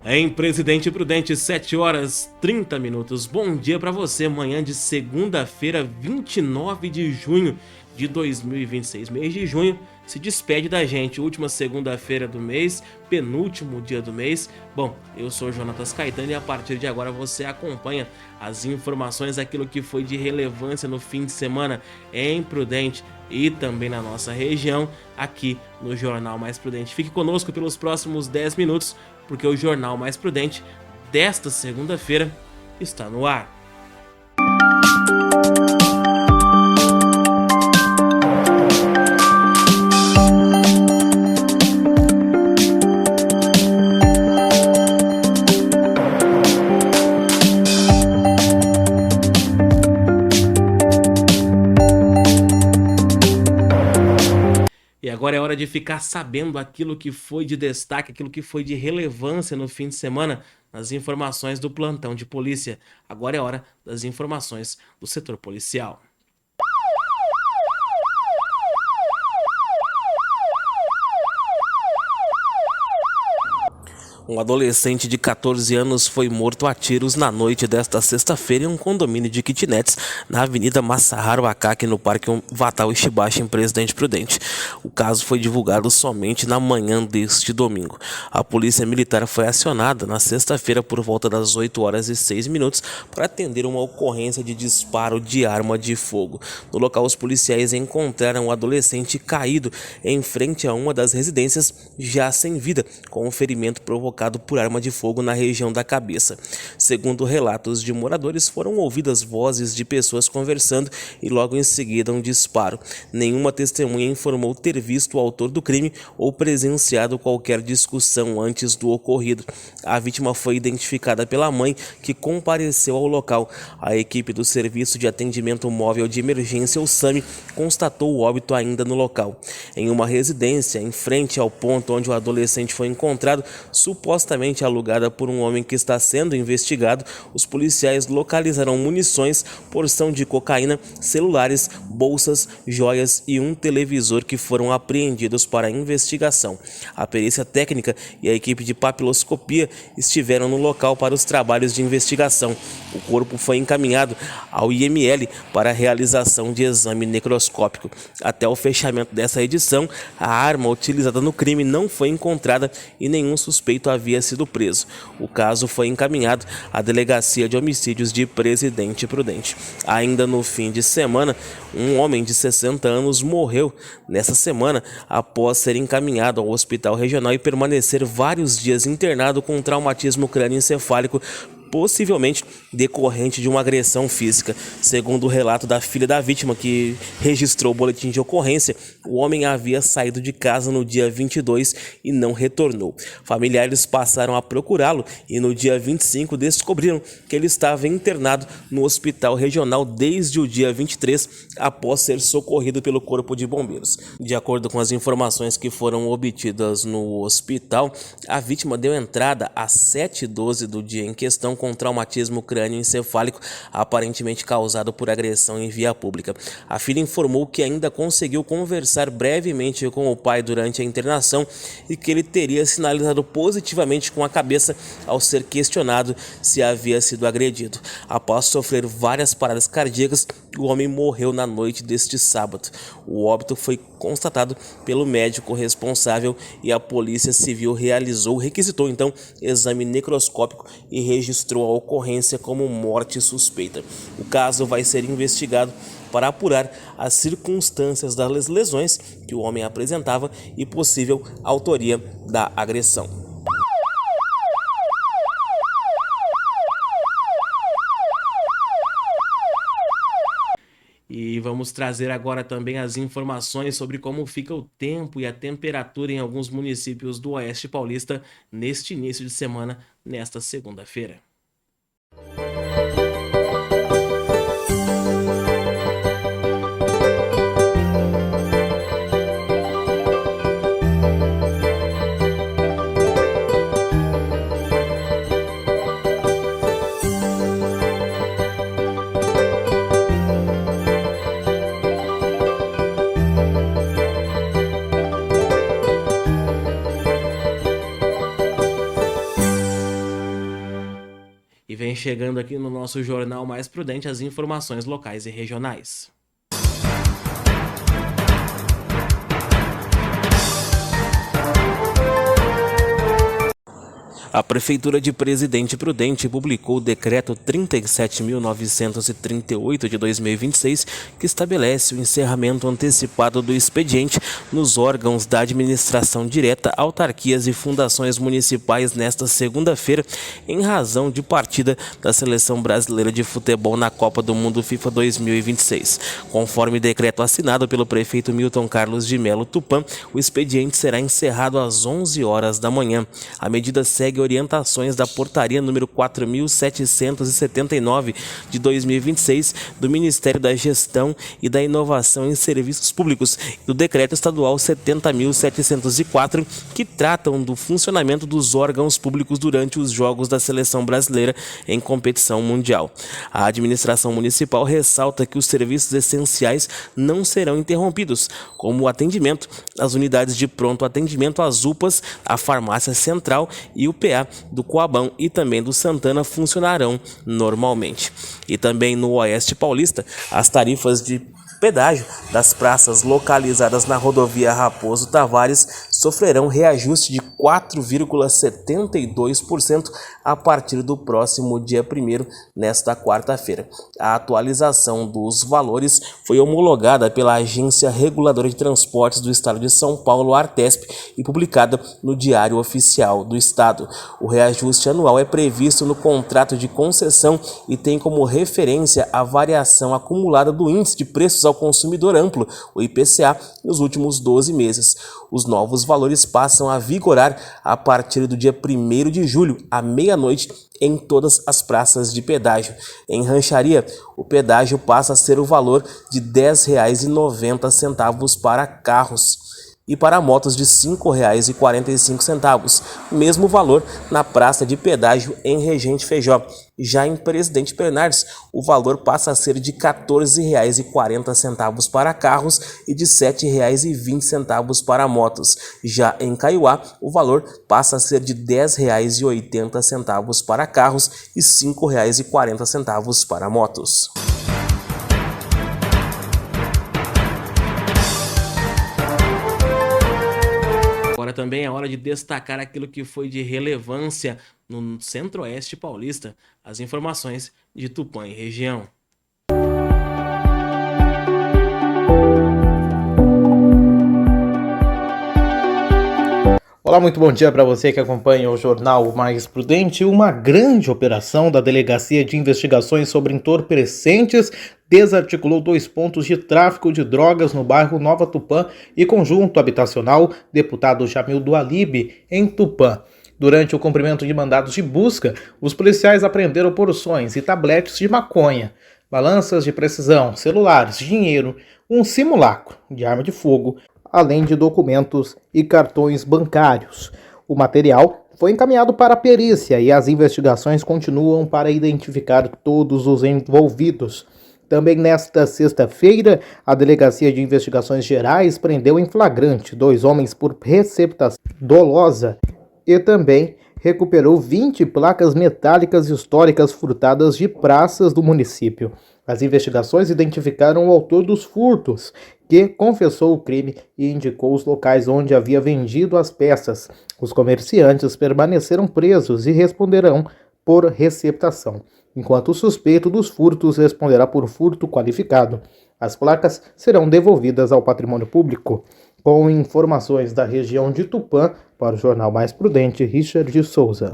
Em Presidente Prudente, 7h30. Bom dia para você, manhã de segunda-feira, 29 de junho de 2026. Mês de junho se despede da gente, última segunda-feira do mês, penúltimo dia do mês. Bom, eu sou Jonatas Caetano e a partir de agora você acompanha as informações, aquilo que foi de relevância no fim de semana em Prudente e também na nossa região, aqui no Jornal Mais Prudente. Fique conosco pelos próximos 10 minutos, porque o Jornal Mais Prudente desta segunda-feira está no ar. E agora é hora de ficar sabendo aquilo que foi de destaque, aquilo que foi de relevância no fim de semana, nas informações do plantão de polícia. Agora é hora das informações do setor policial. Um adolescente de 14 anos foi morto a tiros na noite desta sexta-feira em um condomínio de kitnets na Avenida Masaharu Akaki, no Parque Vatao Ishibashi, em Presidente Prudente. O caso foi divulgado somente na manhã deste domingo. A polícia militar foi acionada na sexta-feira por volta das 8h06 para atender uma ocorrência de disparo de arma de fogo. No local, os policiais encontraram o adolescente caído em frente a uma das residências, já sem vida, com um ferimento provocado por arma de fogo na região da cabeça. Segundo relatos de moradores, foram ouvidas vozes de pessoas conversando e logo em seguida um disparo. Nenhuma testemunha informou ter visto o autor do crime ou presenciado qualquer discussão antes do ocorrido. A vítima foi identificada pela mãe, que compareceu ao local. A equipe do Serviço de Atendimento Móvel de Emergência, o SAMI, constatou o óbito ainda no local. Em uma residência, em frente ao ponto onde o adolescente foi encontrado, supostamente alugada por um homem que está sendo investigado, os policiais localizaram munições, porção de cocaína, celulares, bolsas, joias e um televisor que foram apreendidos para a investigação. A perícia técnica e a equipe de papiloscopia estiveram no local para os trabalhos de investigação. O corpo foi encaminhado ao IML para a realização de exame necroscópico. Até o fechamento dessa edição, a arma utilizada no crime não foi encontrada e nenhum suspeito havia sido preso. O caso foi encaminhado à Delegacia de Homicídios de Presidente Prudente. Ainda no fim de semana, um homem de 60 anos morreu nessa semana após ser encaminhado ao hospital regional e permanecer vários dias internado com traumatismo crânioencefálico, possivelmente decorrente de uma agressão física. Segundo o relato da filha da vítima, que registrou o boletim de ocorrência, o homem havia saído de casa no dia 22 e não retornou. Familiares passaram a procurá-lo e no dia 25 descobriram que ele estava internado no hospital regional desde o dia 23, após ser socorrido pelo Corpo de Bombeiros. De acordo com as informações que foram obtidas no hospital, a vítima deu entrada às 7h12 do dia em questão com traumatismo crânioencefálico aparentemente causado por agressão em via pública. A filha informou que ainda conseguiu conversar brevemente com o pai durante a internação e que ele teria sinalizado positivamente com a cabeça ao ser questionado se havia sido agredido. Após sofrer várias paradas cardíacas, o homem morreu na noite deste sábado. O óbito foi constatado pelo médico responsável e a Polícia Civil requisitou então exame necroscópico e registrou a ocorrência como morte suspeita. O caso vai ser investigado para apurar as circunstâncias das lesões que o homem apresentava e possível autoria da agressão. E vamos trazer agora também as informações sobre como fica o tempo e a temperatura em alguns municípios do Oeste Paulista neste início de semana, nesta segunda-feira. vem chegando aqui no nosso Jornal Mais Prudente as informações locais e regionais. A Prefeitura de Presidente Prudente publicou o Decreto 37.938 de 2026, que estabelece o encerramento antecipado do expediente nos órgãos da administração direta, autarquias e fundações municipais nesta segunda-feira, em razão de partida da Seleção Brasileira de Futebol na Copa do Mundo FIFA 2026. Conforme decreto assinado pelo prefeito Milton Carlos de Melo Tupã, o expediente será encerrado às 11 horas da manhã. A medida segue orientações da Portaria número 4.779 de 2026 do Ministério da Gestão e da Inovação em Serviços Públicos e do Decreto Estadual 70.704, que tratam do funcionamento dos órgãos públicos durante os Jogos da Seleção Brasileira em competição mundial. A administração municipal ressalta que os serviços essenciais não serão interrompidos, como o atendimento às unidades de pronto atendimento, as UPAs, a farmácia central e o PA do Coabão e também do Santana funcionarão normalmente. E também no Oeste Paulista, as tarifas de pedágio das praças localizadas na rodovia Raposo Tavares sofrerão reajuste de 4,72% a partir do próximo dia 1º, nesta quarta-feira. A atualização dos valores foi homologada pela Agência Reguladora de Transportes do Estado de São Paulo, Artesp, e publicada no Diário Oficial do Estado. O reajuste anual é previsto no contrato de concessão e tem como referência a variação acumulada do Índice de Preços ao Consumidor Amplo, o IPCA, nos últimos 12 meses. Os novos valores passam a vigorar a partir do dia 1º de julho, à meia-noite, em todas as praças de pedágio. Em Rancharia, o pedágio passa a ser o valor de R$ 10,90 para carros e para motos de R$ 5,45, mesmo valor na praça de pedágio em Regente Feijó. Já em Presidente Bernardes, o valor passa a ser de R$ 14,40 para carros e de R$ 7,20 para motos. Já em Caiuá, o valor passa a ser de R$ 10,80 para carros e R$ 5,40 para motos. Agora também é hora de destacar aquilo que foi de relevância no Centro-Oeste Paulista, as informações de Tupã e região. Olá, muito bom dia para você que acompanha o Jornal Mais Prudente. Uma grande operação da Delegacia de Investigações sobre Entorpecentes desarticulou 2 pontos de tráfico de drogas no bairro Nova Tupã e conjunto habitacional Deputado Jamil Dualib, em Tupã. Durante o cumprimento de mandados de busca, os policiais apreenderam porções e tabletes de maconha, balanças de precisão, celulares, dinheiro, um simulacro de arma de fogo, além de documentos e cartões bancários. O material foi encaminhado para a perícia e as investigações continuam para identificar todos os envolvidos. Também nesta sexta-feira, a Delegacia de Investigações Gerais prendeu em flagrante 2 homens por receptação dolosa e também recuperou 20 placas metálicas históricas furtadas de praças do município. As investigações identificaram o autor dos furtos, que confessou o crime e indicou os locais onde havia vendido as peças. Os comerciantes permaneceram presos e responderão por receptação, enquanto o suspeito dos furtos responderá por furto qualificado. As placas serão devolvidas ao patrimônio público. Com informações da região de Tupã, para o Jornal Mais Prudente, Richard de Souza.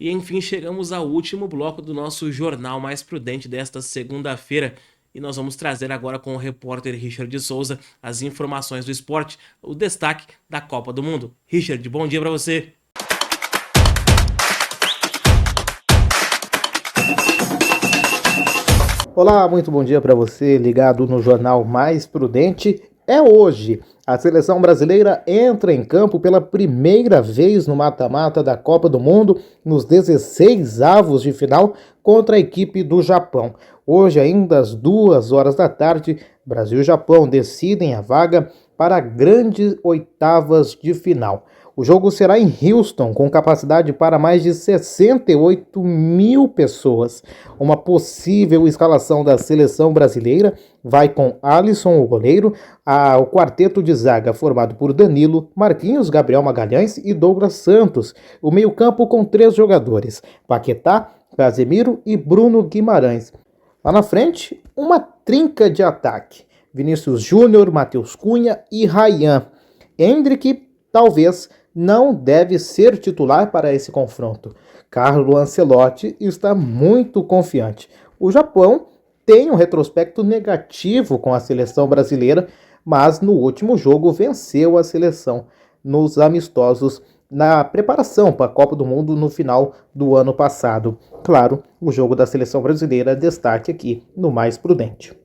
E enfim, chegamos ao último bloco do nosso Jornal Mais Prudente desta segunda-feira. E nós vamos trazer agora com o repórter Richard de Souza as informações do esporte, o destaque da Copa do Mundo. Richard, bom dia para você. Olá, muito bom dia para você ligado no Jornal Mais Prudente. É hoje. A seleção brasileira entra em campo pela primeira vez no mata-mata da Copa do Mundo, nos 16avos de final, contra a equipe do Japão. Hoje, ainda às 2 horas da tarde, Brasil e Japão decidem a vaga para grandes oitavas de final. O jogo será em Houston, com capacidade para mais de 68 mil pessoas. Uma possível escalação da seleção brasileira vai com Alisson, o goleiro, o quarteto de zaga formado por Danilo, Marquinhos, Gabriel Magalhães e Douglas Santos. O meio-campo com 3 jogadores: Paquetá, Casemiro e Bruno Guimarães. Lá na frente, uma trinca de ataque: Vinícius Júnior, Matheus Cunha e Ryan. Endrick talvez não deve ser titular para esse confronto. Carlo Ancelotti está muito confiante. O Japão tem um retrospecto negativo com a seleção brasileira, mas no último jogo venceu a seleção nos amistosos na preparação para a Copa do Mundo no final do ano passado. Claro, o jogo da seleção brasileira destaque aqui no Mais Prudente.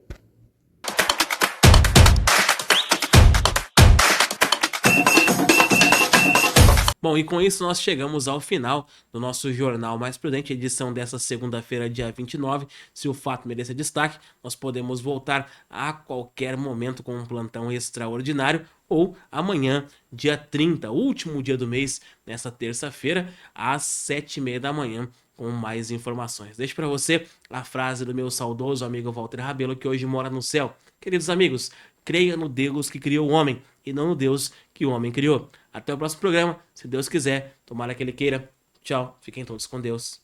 Bom, e com isso nós chegamos ao final do nosso Jornal Mais Prudente, edição dessa segunda-feira, dia 29. Se o fato merecer destaque, nós podemos voltar a qualquer momento com um plantão extraordinário ou amanhã, dia 30, último dia do mês, nessa terça-feira, às 7h30 da manhã, com mais informações. Deixo para você a frase do meu saudoso amigo Walter Rabelo, que hoje mora no céu. Queridos amigos, creia no Deus que criou o homem e não no Deus que o homem criou. Até o próximo programa, se Deus quiser, tomara que Ele queira. Tchau, fiquem todos com Deus.